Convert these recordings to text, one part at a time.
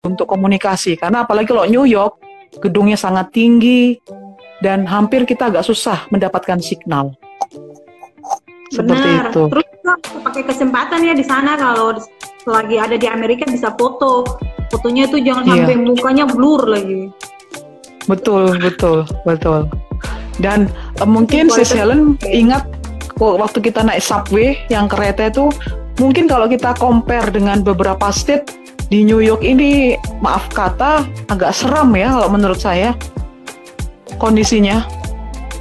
untuk komunikasi. Karena apalagi kalau New York, gedungnya sangat tinggi dan hampir kita agak susah mendapatkan signal. Seperti Benar. itu. Terus kita pakai kesempatan ya di sana kalau selagi ada di Amerika bisa foto. Fotonya itu jangan sampai mukanya blur lagi. Betul. Dan mungkin Sis Helen ingat waktu kita naik subway yang kereta itu, mungkin kalau kita compare dengan beberapa state di New York ini, maaf kata, agak seram ya kalau menurut saya kondisinya.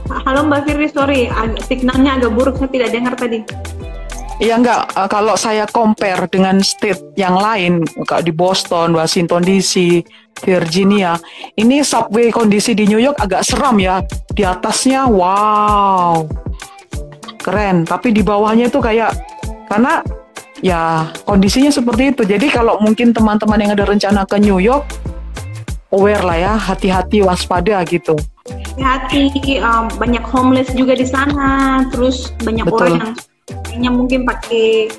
Halo Mbak Firly, sorry, signalnya agak buruk, saya tidak dengar tadi. Iya enggak, kalau saya compare dengan state yang lain, kayak di Boston, Washington DC, Virginia, ini subway kondisi di New York agak seram ya. Di atasnya, wow, keren. Tapi di bawahnya itu kayak, karena ya kondisinya seperti itu. Jadi kalau mungkin teman-teman yang ada rencana ke New York, aware lah ya, hati-hati, waspada gitu. Hati-hati, banyak homeless juga di sana, terus banyak orang yang kayaknya mungkin pakai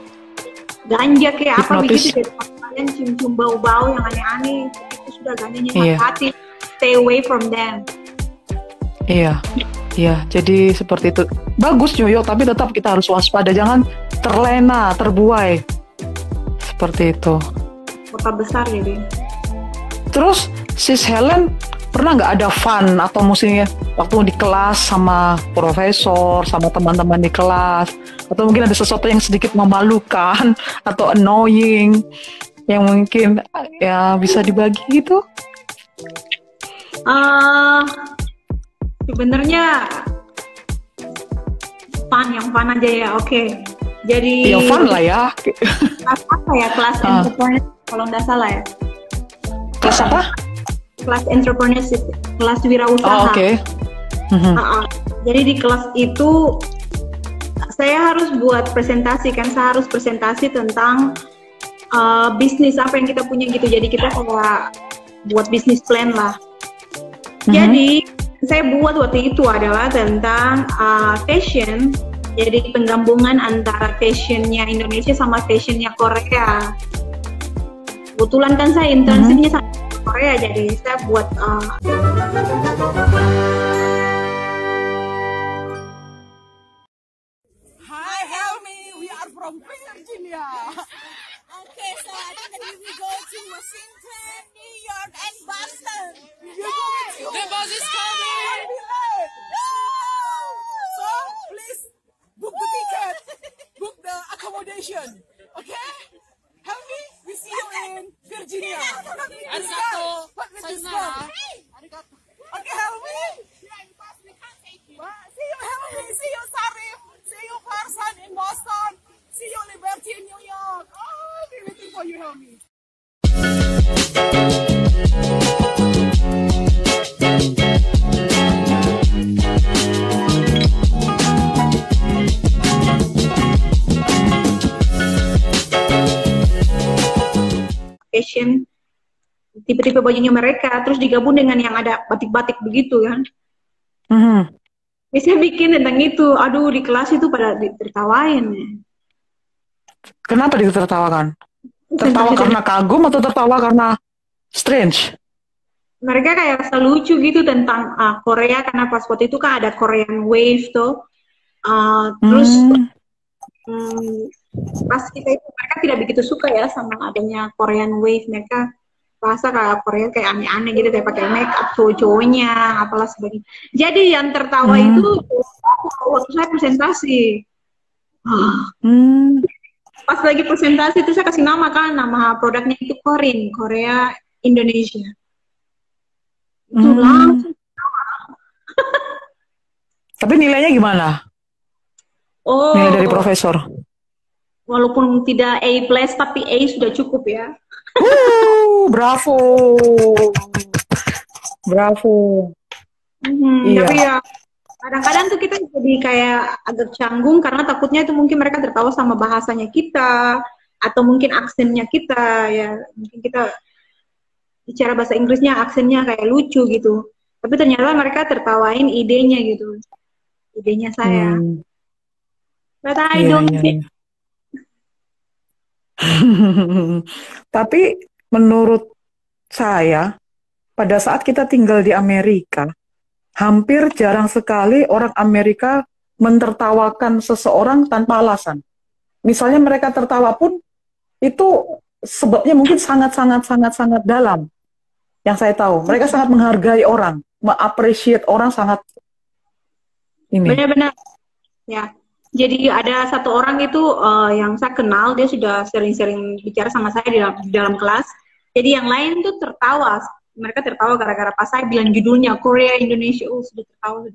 ganja kayak apa begitu, jadi kalian cium-cium bau-bau yang aneh-aneh, itu sudah ganjanya. Hati-hati, stay away from them. Iya, jadi seperti itu. Bagus New York, tapi tetap kita harus waspada, jangan terlena, terbuai. Seperti itu. Kota besar jadi. Terus, Sis Helen, pernah nggak ada fun atau musiknya waktu di kelas sama profesor, sama teman-teman di kelas, atau mungkin ada sesuatu yang sedikit memalukan atau annoying yang mungkin ya bisa dibagi gitu? Sebenarnya yang fun aja ya, oke. Jadi ya fun lah ya. Kelas apa ya? Kelas entrepreneur kalau nggak salah ya. Kelas apa? Kelas entrepreneurship, kelas wirausaha. Oke. Jadi di kelas itu saya harus buat presentasi kan, saya harus presentasi tentang bisnis apa yang kita punya gitu. Jadi kita kayak buat bisnis plan lah. Jadi saya buat waktu itu adalah tentang fashion. Jadi penggabungan antara fashionnya Indonesia sama fashionnya Korea. Kebetulan kan saya internshipnya sama Korea, jadi saya buat Hi, help me. We are from Virginia. Okay, so I think that we go to Washington, New York, and Boston. The bus is coming. So please book the ticket, book the accommodation. Okay? Help me. We see you in Virginia. Arigato. Okay, help me. See you, help me. See you, Sarif. See you, Farsan in Boston. See you, Liberty in New York. Oh, we're waiting for you, help me. fashion, tipe-tipe bajunya mereka, terus digabung dengan yang ada batik-batik begitu kan. Saya bikin tentang itu, aduh di kelas itu pada ditertawain. Kenapa ditertawakan? Tertawa karena kagum atau tertawa karena strange? Mereka kayak lucu gitu tentang Korea, karena pas waktu itu kan ada Korean Wave tuh. Terus pas kita itu mereka tidak begitu suka ya sama adanya Korean Wave. Mereka rasa kayak Korea kayak aneh-aneh gitu, kayak pakai make up cowok-cowoknya apalah sebagainya. Jadi yang tertawa itu waktu saya presentasi. Pas lagi presentasi itu saya kasih nama kan, nama produknya itu Korea Indonesia. Itu langsung. Tapi nilainya gimana? Nilai dari profesor? Walaupun tidak A+, tapi A sudah cukup ya. Bravo. Iya. Tapi ya kadang-kadang tuh kita jadi kayak agak canggung karena takutnya itu mungkin mereka tertawa sama bahasanya kita atau mungkin aksennya kita ya. Mungkin kita bicara bahasa Inggrisnya aksennya kayak lucu gitu. Tapi ternyata mereka tertawain idenya gitu. Idenya saya. But I don't think. Tapi menurut saya, pada saat kita tinggal di Amerika, hampir jarang sekali orang Amerika mentertawakan seseorang tanpa alasan. Misalnya mereka tertawa pun itu sebabnya mungkin sangat dalam. Yang saya tahu, mereka sangat menghargai orang, mengapresiasi orang sangat ini. Benar-benar. Ya. Jadi ada satu orang itu yang saya kenal, dia sudah sering-sering bicara sama saya di dalam kelas. Jadi yang lain tuh tertawa. Mereka tertawa gara-gara pas saya bilang judulnya Korea Indonesia, sudah tertawa.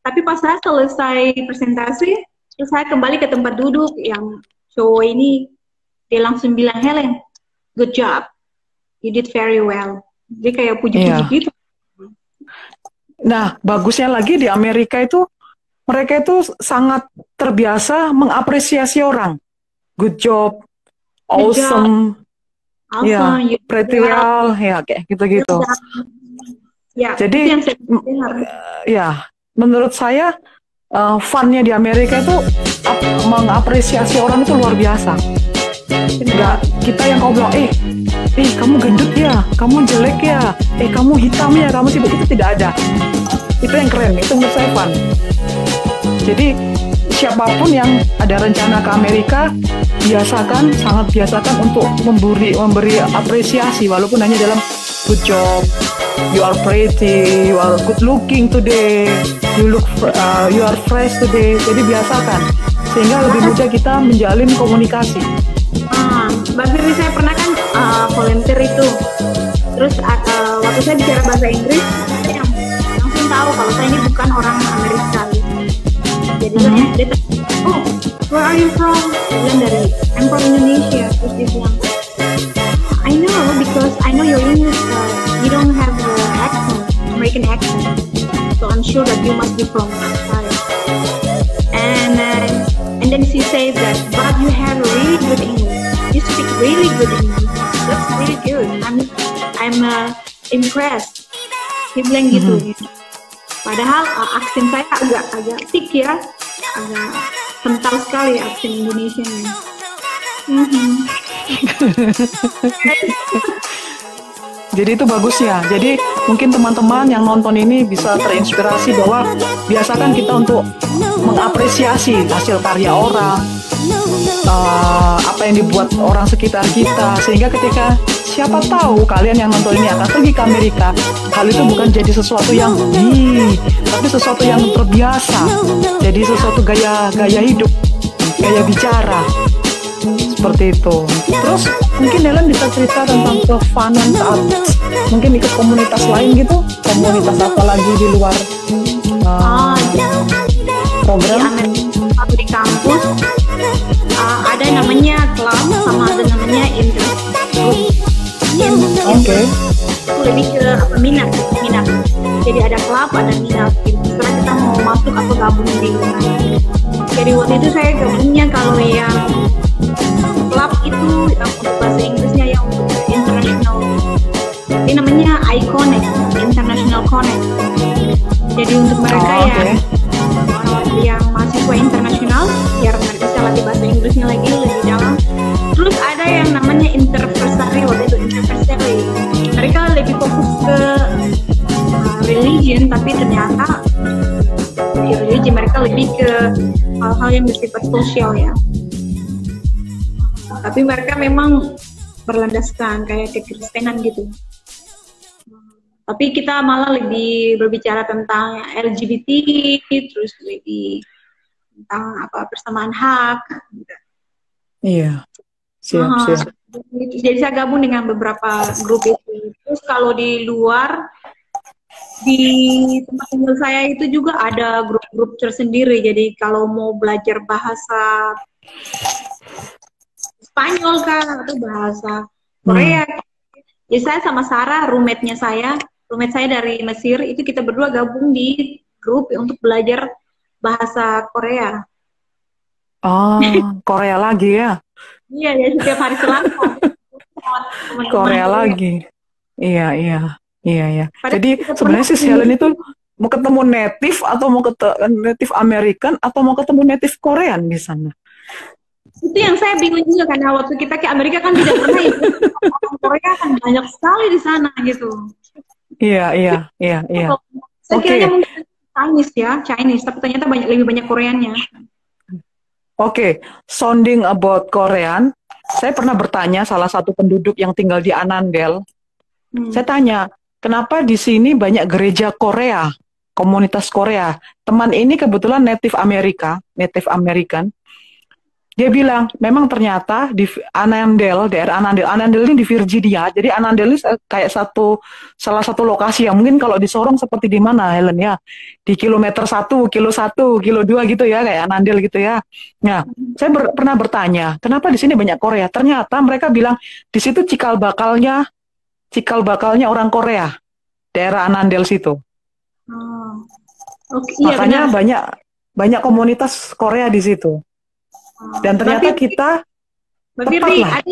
Tapi pas saya selesai presentasi, terus saya kembali ke tempat duduk yang cowok ini, dia langsung bilang, Helen, good job, you did very well. Dia kayak puji-puji gitu. Nah, bagusnya lagi di Amerika itu, mereka itu sangat terbiasa mengapresiasi orang. Good job, awesome, ya, pretty well, ya kayak gitu-gitu. Ya, jadi, yang saya dengar. Ya, menurut saya, fun-nya di Amerika itu mengapresiasi orang itu luar biasa. Enggak, kita yang ngobrol, kamu gendut ya, kamu jelek ya, kamu hitam ya, kamu sibuk, itu tidak ada. Itu yang keren, itu menurut saya fun. Jadi siapapun yang ada rencana ke Amerika, sangat biasakan untuk memberi apresiasi, walaupun hanya dalam good job, you are pretty, you are good looking today, you are fresh today. Jadi biasakan, sehingga lebih mudah kita menjalin komunikasi. Mbak Firly, saya pernah kan volunteer itu. Terus waktu saya bicara bahasa Inggris, saya yang langsung tahu kalau saya ini bukan orang Amerika. Jadi dia tanya, where are you from? Saya bilang I'm from Indonesia. Terus dia bilang, I know because I know your English, you don't have the accent, American accent. So I'm sure that you must be from outside. And then she said that, but you have really good English. You speak really good English. That's really good. I'm impressed. Dia bilang gitu. Padahal aksen saya agak thick ya, agak kental sekali aksen Indonesianya. Jadi itu bagus ya. Jadi mungkin teman-teman yang nonton ini bisa terinspirasi bahwa biasakan kita untuk mengapresiasi hasil karya orang, apa yang dibuat orang sekitar kita, sehingga ketika siapa tahu kalian yang nonton ini akan pergi ke Amerika, hal itu bukan jadi sesuatu yang tapi sesuatu yang terbiasa, jadi sesuatu gaya hidup, gaya bicara, seperti itu. Terus mungkin Helen bisa cerita tentang kefanan saat mungkin ikut komunitas lain gitu, komunitas apa lagi di luar program? Di kampus ada namanya club sama ada namanya interest group. Oke. Lebih ke minat. Jadi ada club, ada minat. Setelah kita mau masuk atau gabung di mana. Jadi waktu itu saya gabungnya kalau yang club itu untuk bahasa Inggrisnya yang untuk international. Ini namanya iConnect, International Connect. Jadi untuk mereka yang mahasiswa internasional, biar mereka bisa latih bahasa Inggrisnya lagi lebih dalam. Terus ada yang namanya interversary, waktu itu interversary. Mereka lebih fokus ke religion, tapi ternyata di religion mereka lebih ke hal-hal yang bersifat sosial ya. Tapi mereka memang berlandaskan kayak kekristenan gitu. Tapi kita malah lebih berbicara tentang LGBT, terus lebih tentang persamaan hak. Gitu. Iya, siap. Jadi saya gabung dengan beberapa grup itu. Terus kalau di luar, di tempat tinggal saya itu juga ada grup-grup tersendiri. Jadi kalau mau belajar bahasa Spanyol kan atau bahasa Korea, ya saya sama Sarah, roommate saya dari Mesir, itu kita berdua gabung di grup untuk belajar bahasa Korea. Korea lagi ya? Iya, ya setiap hari Selasa. Korea lagi. Iya. Jadi sebenarnya si Helen itu mau ketemu native atau mau ketemu native American atau mau ketemu native Korean di sana? Itu yang saya bingung juga karena waktu kita ke Amerika kan tidak pernah ya. Orang Korea kan banyak sekali di sana gitu. Iya, iya, iya, iya. Saya Oke. kiranya mungkin Chinese ya, Chinese, tapi ternyata lebih banyak Koreannya. Oke, sounding about Korean, saya pernah bertanya salah satu penduduk yang tinggal di Anandel. Saya tanya, kenapa di sini banyak gereja Korea, komunitas Korea? Teman ini kebetulan Native American. Dia bilang, memang ternyata di Anandel, daerah Anandel, Anandel ini di Virginia, jadi Anandel ini kayak salah satu lokasi yang mungkin kalau di Sorong seperti di mana, Helen ya, di kilometer 1, kilo 2 gitu ya, kayak Anandel gitu ya. Nah, saya pernah bertanya, kenapa di sini banyak Korea? Ternyata mereka bilang, di situ cikal bakalnya orang Korea, daerah Anandel situ. Iya, Makanya benar. banyak komunitas Korea di situ. Dan ternyata kita Berarti tepat Ri, lah.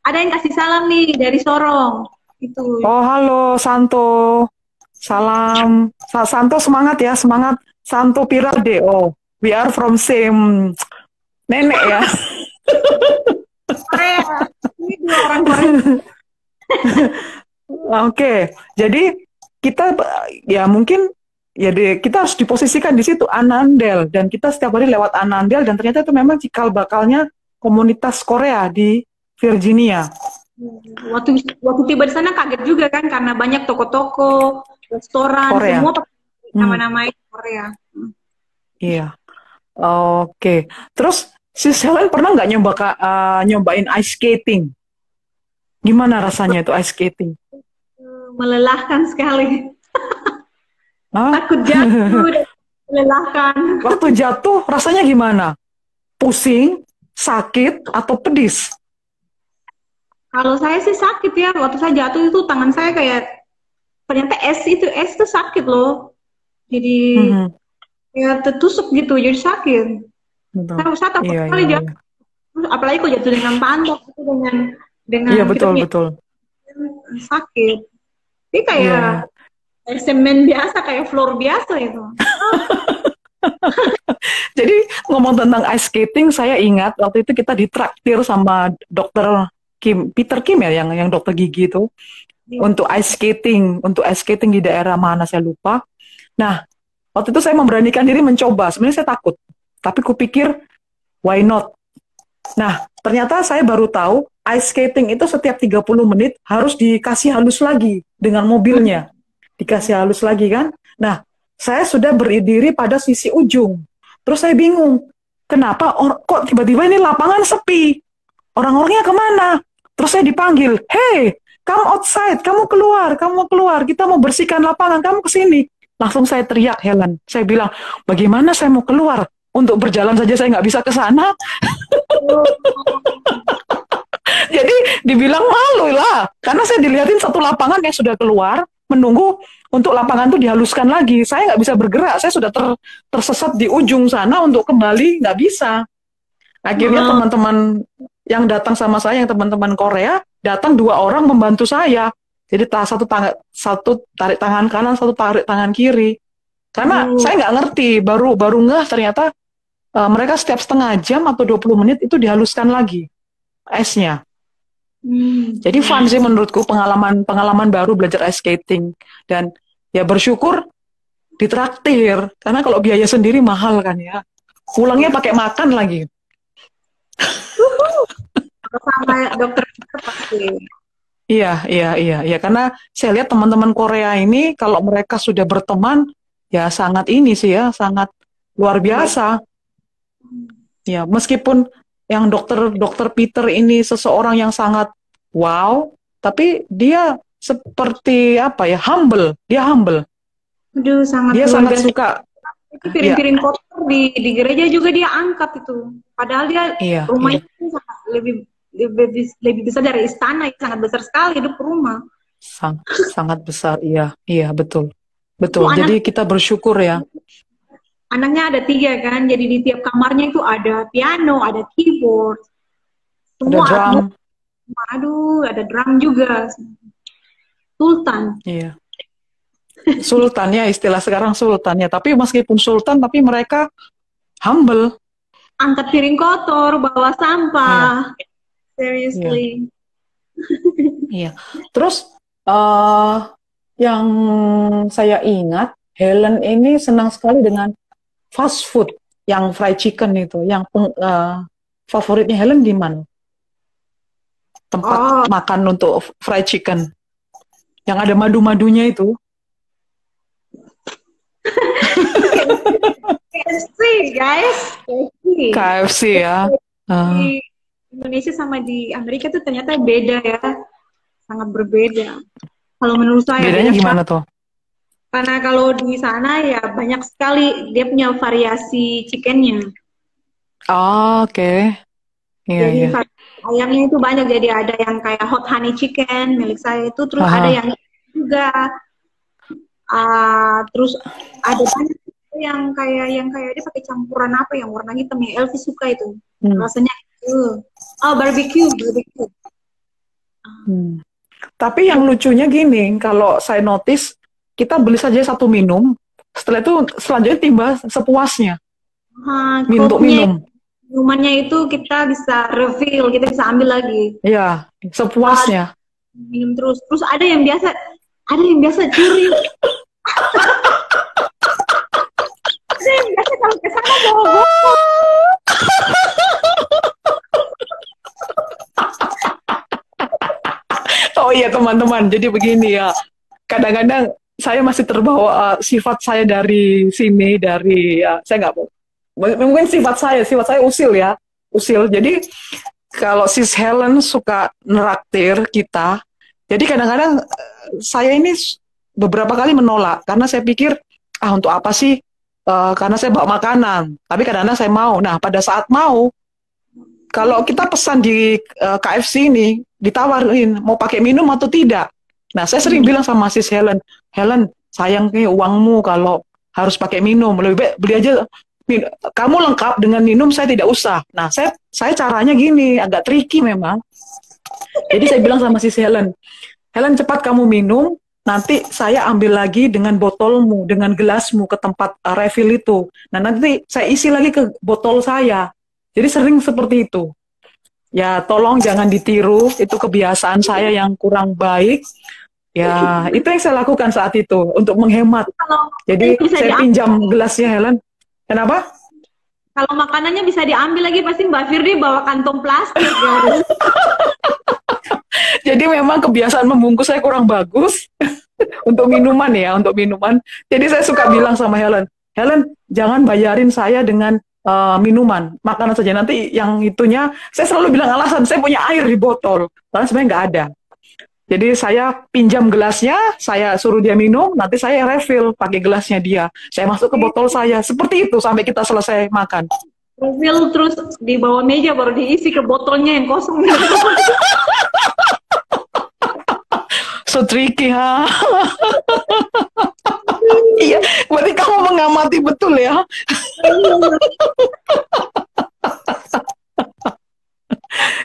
ada yang kasih salam nih dari Sorong. Itu. Oh, halo Santo. Salam. Santo semangat ya, semangat. Santo Pirade. Oh, we are from same nenek ya. Korea. Ini dua orang Korea. Oke, jadi kita ya mungkin kita harus diposisikan di situ Anandel, dan kita setiap hari lewat Anandel, dan ternyata itu memang cikal bakalnya komunitas Korea di Virginia. Waktu tiba di sana kaget juga kan karena banyak toko-toko, restoran, Korea. semua pakai nama-nama Korea. Iya. Oke. Terus si Helen pernah nggak nyobain ice skating? Gimana rasanya itu ice skating? Melelahkan sekali. Hah? Takut jatuh dan melelahkan. Waktu jatuh rasanya gimana? Pusing, sakit, atau pedis? Kalau saya sih sakit ya. Waktu saya jatuh itu tangan saya kayak ternyata es itu sakit loh. Jadi ya tertusuk gitu, jadi sakit. Betul. Saya takut sekali jatuh. Apalagi kalau jatuh dengan pantat itu dengan iya, betul. Sakit. Ini kayak semen biasa, kayak floor biasa itu. Jadi ngomong tentang ice skating, saya ingat waktu itu kita ditraktir sama dokter Peter Kim ya, yang dokter gigi itu, untuk ice skating di daerah mana saya lupa. Nah, waktu itu saya memberanikan diri mencoba. Sebenarnya saya takut, tapi kupikir why not? Nah, ternyata saya baru tahu ice skating itu setiap 30 menit harus dikasih halus lagi dengan mobilnya. Dikasih halus lagi kan? Nah, saya sudah berdiri pada sisi ujung. Terus saya bingung, kenapa kok tiba-tiba ini lapangan sepi? Orang-orangnya kemana? Terus saya dipanggil, hey, come outside, kamu keluar, kita mau bersihkan lapangan, kamu kesini. Langsung saya teriak, Helen. Saya bilang, bagaimana saya mau keluar? Untuk berjalan saja saya nggak bisa ke sana. Jadi dibilang malu lah, karena saya dilihatin satu lapangan yang sudah keluar, menunggu untuk lapangan itu dihaluskan lagi. Saya nggak bisa bergerak, saya sudah tersesat di ujung sana, untuk kembali nggak bisa. Akhirnya teman-teman yang datang sama saya, yang teman-teman Korea, datang 2 orang membantu saya. Jadi satu tarik tangan kanan, satu tarik tangan kiri. Karena saya nggak ngerti, baru ngeh ternyata mereka setiap setengah jam atau 20 menit itu dihaluskan lagi esnya. Jadi fun sih menurutku, pengalaman baru belajar ice skating. Dan ya bersyukur ditraktir, karena kalau biaya sendiri mahal kan ya. Pulangnya pakai makan lagi. Sama dokter pasti. Iya, karena saya lihat teman-teman Korea ini kalau mereka sudah berteman ya sangat sangat luar biasa. Ya, meskipun yang dokter Peter ini seseorang yang sangat wow, tapi dia seperti apa ya, humble. Dia humble. Aduh, Dia sangat suka. Itu piring-piring kotor di gereja juga dia angkat itu. Padahal dia rumahnya sangat lebih besar dari istana, sangat besar sekali hidup rumah. Sangat besar, iya betul. Jadi kita bersyukur ya. Anaknya ada 3 kan, jadi di tiap kamarnya itu ada piano, ada keyboard, semua ada drum. Aduh, ada drum juga. Sultan. Iya. Sultan ya, istilah sekarang sultan ya. Tapi meskipun sultan, tapi mereka humble. angkat piring kotor, bawa Iya, sampah. iya, Seriously. iya. Terus yang saya ingat, Helen ini senang sekali dengan fast food, yang fried chicken itu. Yang favoritnya Helen di mana? Tempat Oh, makan untuk fried chicken, yang ada madu-madunya itu. KFC, guys. KFC. KFC ya. Di Indonesia sama di Amerika tuh ternyata beda ya. Sangat berbeda. Kalau menurut saya Bedanya beda gimana sekali. tuh? Karena kalau di sana ya banyak sekali dia punya variasi chickennya. Oke. Iya, Jadi iya. ayamnya itu banyak. Jadi ada yang kayak hot honey chicken milik saya itu. Terus ada Aha. yang juga. Terus ada banyak yang kayak dia pakai campuran apa yang warna hitam yang Elvi suka itu. Hmm. Rasanya itu. Oh, barbecue. Hmm. Tapi yang lucunya gini, kalau saya notice, kita beli saja satu minum, setelah itu selanjutnya tiba sepuasnya untuk minum. Minumannya itu kita bisa refill, kita bisa ambil lagi. Iya, sepuasnya. Minum terus. Terus ada yang biasa curi. Ada yang biasa kalau ke sana bawa botol. Oh iya teman-teman, jadi begini ya. Kadang-kadang saya masih terbawa sifat saya dari sini, saya nggak mau. Mungkin sifat saya usil ya, usil. Jadi kalau sis Helen suka neraktir kita, jadi kadang-kadang saya ini beberapa kali menolak karena saya pikir untuk apa sih? Karena saya bawa makanan. Tapi kadang-kadang saya mau. Nah pada saat mau, kalau kita pesan di KFC ini ditawarin mau pakai minum atau tidak. Nah saya sering bilang sama sis Helen, sayang nih uangmu kalau harus pakai minum, lebih baik beli aja. Kamu lengkap dengan minum, saya tidak usah. Nah, saya caranya gini, agak tricky memang. Jadi saya bilang sama sis Helen cepat kamu minum, nanti saya ambil lagi dengan botolmu, dengan gelasmu ke tempat refill itu. Nah, nanti saya isi lagi ke botol saya. Jadi sering seperti itu. Ya, tolong jangan ditiru, itu kebiasaan saya yang kurang baik. Ya, itu yang saya lakukan saat itu untuk menghemat. Jadi saya pinjam gelasnya Helen. Kenapa? Kalau makanannya bisa diambil lagi, pasti Mbak Firdi bawa kantong plastik, guys. Jadi memang kebiasaan membungkus saya kurang bagus untuk minuman ya, untuk minuman. Jadi saya suka bilang sama Helen, jangan bayarin saya dengan minuman, makanan saja. Nanti yang itunya, saya selalu bilang alasan, saya punya air di botol. Karena sebenarnya nggak ada. Jadi saya pinjam gelasnya, saya suruh dia minum, nanti saya refill pakai gelasnya dia. Saya masuk ke botol saya, seperti itu sampai kita selesai makan. Refill terus di bawah meja baru diisi ke botolnya yang kosong. So tricky, ha? Iya, berarti kamu mengamati betul ya?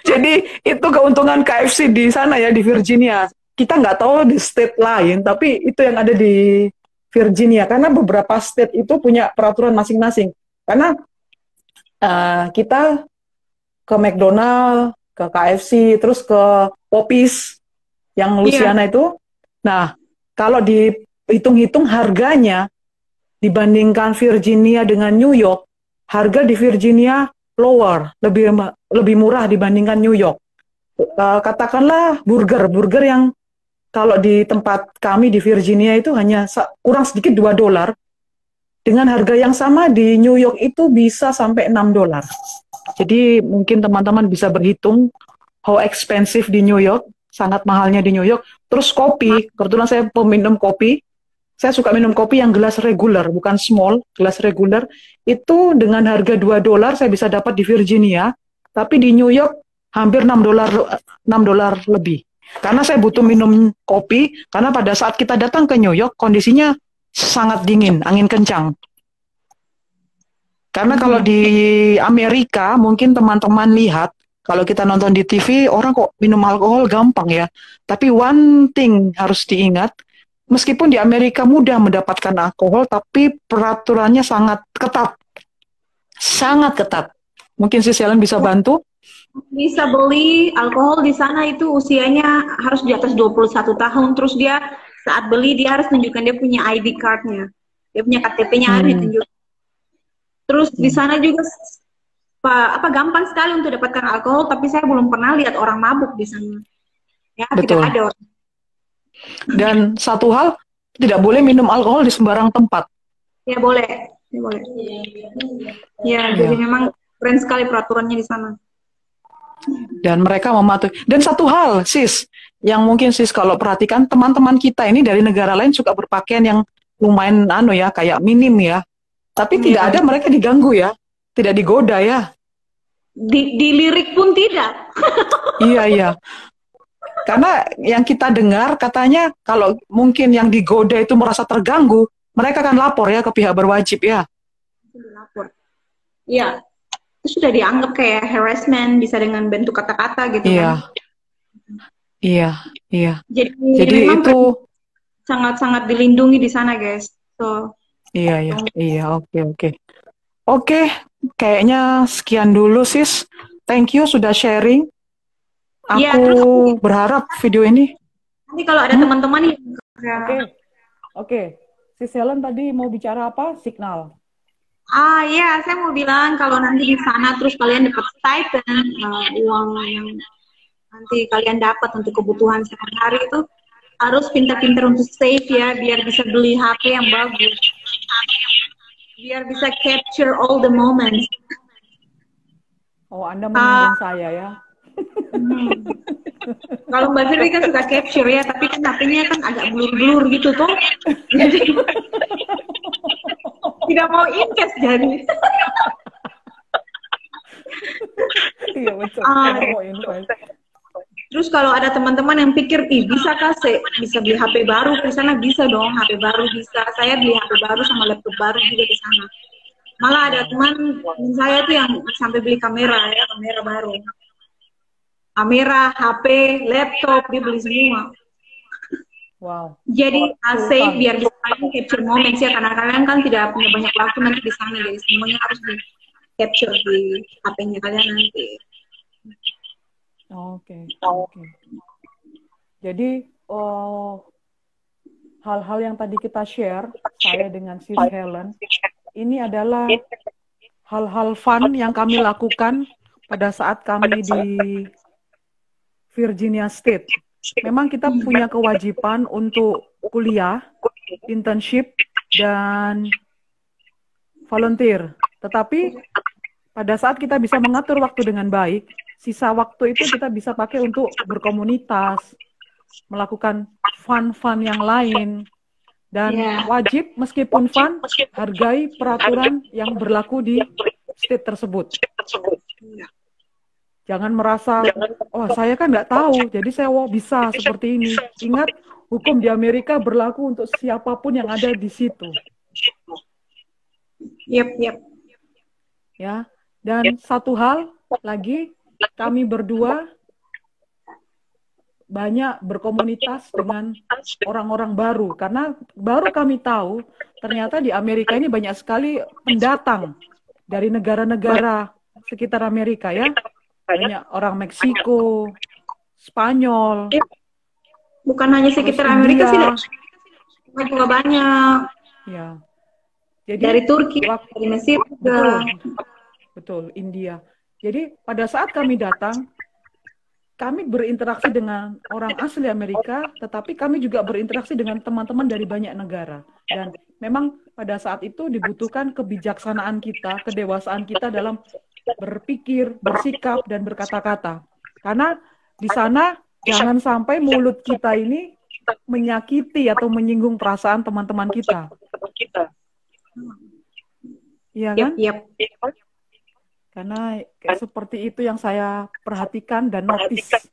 Jadi itu keuntungan KFC di sana ya, di Virginia. Kita nggak tahu di state lain, tapi itu yang ada di Virginia. Karena beberapa state itu punya peraturan masing-masing. Karena kita ke McDonald, ke KFC, terus ke Popeyes yang Louisiana itu. Nah, kalau dihitung-hitung harganya dibandingkan Virginia dengan New York, harga di Virginia lower, lebih murah dibandingkan New York. Katakanlah burger yang kalau di tempat kami di Virginia itu hanya kurang sedikit $2. Dengan harga yang sama di New York itu bisa sampai $6. Jadi mungkin teman-teman bisa berhitung how expensive di New York, sangat mahalnya di New York. Terus kopi, kebetulan saya peminum kopi. Saya suka minum kopi yang gelas regular, bukan small, gelas regular. Itu dengan harga $2 saya bisa dapat di Virginia, tapi di New York hampir $6 lebih. Karena saya butuh minum kopi, karena pada saat kita datang ke New York, kondisinya sangat dingin, angin kencang. Karena kalau di Amerika, mungkin teman-teman lihat, kalau kita nonton di TV, orang kok minum alkohol gampang ya. Tapi one thing harus diingat, meskipun di Amerika mudah mendapatkan alkohol, tapi peraturannya sangat ketat. Sangat ketat. Mungkin si Helen bisa bantu. Bisa beli alkohol di sana itu usianya harus di atas 21 tahun. Terus dia saat beli dia harus tunjukkan dia punya ID card-nya. Dia punya KTP-nya harus ditunjukkan. Terus di sana juga gampang sekali untuk dapatkan alkohol, tapi saya belum pernah lihat orang mabuk di sana. Ya, Betul. tidak ada orang. Dan satu hal, tidak boleh minum alkohol di sembarang tempat. Ya boleh, ya boleh. Ya, jadi memang keren sekali peraturannya di sana. Dan mereka mematuhi. Dan satu hal, sis, yang mungkin sis kalau perhatikan, teman-teman kita ini dari negara lain suka berpakaian yang lumayan kayak minim ya. Tapi tidak ada mereka diganggu ya, tidak digoda ya. Dilirik pun tidak. Iya. Karena yang kita dengar katanya kalau mungkin yang digoda itu merasa terganggu, mereka akan lapor ya ke pihak berwajib ya. Lapor. Iya. Itu sudah dianggap kayak harassment, bisa dengan bentuk kata-kata gitu kan. Iya. Jadi itu sangat-sangat dilindungi di sana, guys. So, Iya, oke, kayaknya sekian dulu sis. Thank you sudah sharing. Aku berharap video ini. Nanti kalau ada teman-teman yang Oke. Sis Helen tadi mau bicara apa? Signal. Iya, saya mau bilang kalau nanti di sana terus kalian dapat stipend, uang yang nanti kalian dapat untuk kebutuhan sehari-hari itu harus pintar-pintar untuk save ya, biar bisa beli HP yang bagus, biar bisa capture all the moments. Oh, Anda menyinggung saya ya? Kalau Mbak Firly kan suka capture ya, tapi kan HP-nya kan agak blur-blur gitu tuh. Jadi tidak mau invest jadi. Iya betul. Tidak mau invest. Terus kalau ada teman-teman yang pikir, bisa kah bisa beli HP baru di sana? Bisa dong, HP baru bisa. Saya beli HP baru sama laptop baru juga di sana. Malah ada teman saya tuh yang sampai beli kamera baru. Kamera, HP, laptop, dia beli semua. Wow. Jadi save biar bisa capture moments ya, karena kalian kan tidak punya banyak waktu nanti di sana, jadi semuanya harus di capture di HP-nya kalian nanti. Oke. Jadi hal-hal yang tadi kita share saya dengan Sis Helen ini adalah hal-hal fun yang kami lakukan pada saat kami di Virginia State. Memang kita punya kewajiban untuk kuliah, internship, dan volunteer. Tetapi pada saat kita bisa mengatur waktu dengan baik, sisa waktu itu kita bisa pakai untuk berkomunitas, melakukan fun-fun yang lain. Dan wajib, meskipun fun, hargai peraturan yang berlaku di state tersebut. Jangan merasa, saya kan nggak tahu, jadi saya bisa seperti ini. Ingat, hukum di Amerika berlaku untuk siapapun yang ada di situ. Yep. Ya, dan satu hal lagi, kami berdua banyak berkomunitas dengan orang-orang baru, karena baru kami tahu ternyata di Amerika ini banyak sekali pendatang dari negara-negara sekitar Amerika ya. Banyak orang Meksiko, Spanyol. Bukan hanya sekitar Amerika sih, juga banyak. Ya. Jadi dari Turki, dari Mesir juga. Betul, India. Jadi pada saat kami datang, kami berinteraksi dengan orang asli Amerika, tetapi kami juga berinteraksi dengan teman-teman dari banyak negara. Dan memang pada saat itu dibutuhkan kebijaksanaan kita, kedewasaan kita dalam berpikir, bersikap, dan berkata-kata. Karena di sana jangan sampai mulut kita ini menyakiti atau menyinggung perasaan teman-teman kita. Iya kan? Yep. Karena seperti itu yang saya perhatikan dan notice.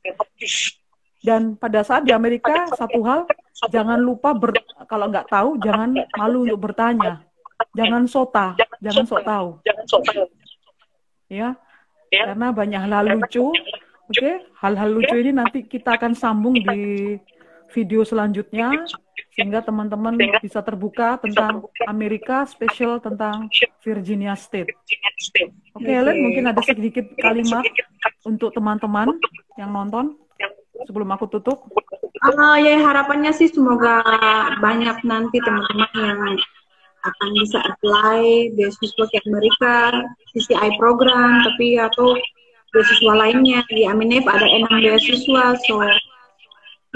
Dan pada saat di Amerika, satu hal, jangan lupa, kalau nggak tahu, jangan malu untuk bertanya. Jangan sok tahu. Ya, karena banyak hal lucu. Oke, hal-hal lucu ini nanti kita akan sambung di video selanjutnya. sehingga teman-teman bisa terbuka tentang Amerika, spesial tentang Virginia State. Oke, Helen, mungkin ada sedikit kalimat untuk teman-teman yang nonton sebelum aku tutup. Ya harapannya sih semoga banyak nanti teman-teman yang akan bisa apply beasiswa ke Amerika, CCI program, tapi atau beasiswa lainnya. Di Aminef ada 6 beasiswa, so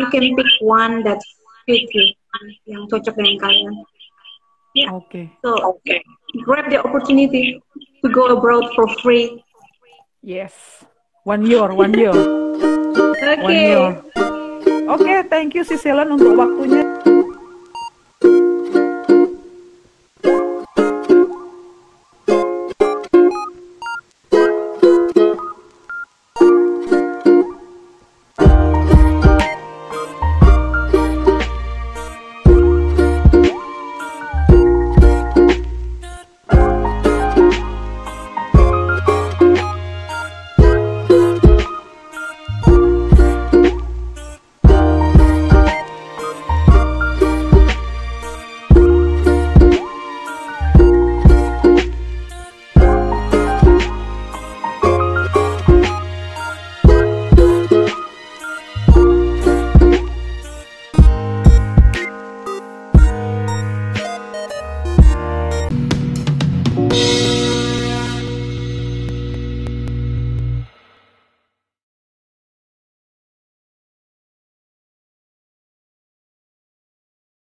you can pick one that fit you, yang cocok dengan kalian. Yeah. Oke. So grab the opportunity to go abroad for free. Yes. 1 year. 1 year. Oke. Oke, thank you Sis Helen untuk waktunya.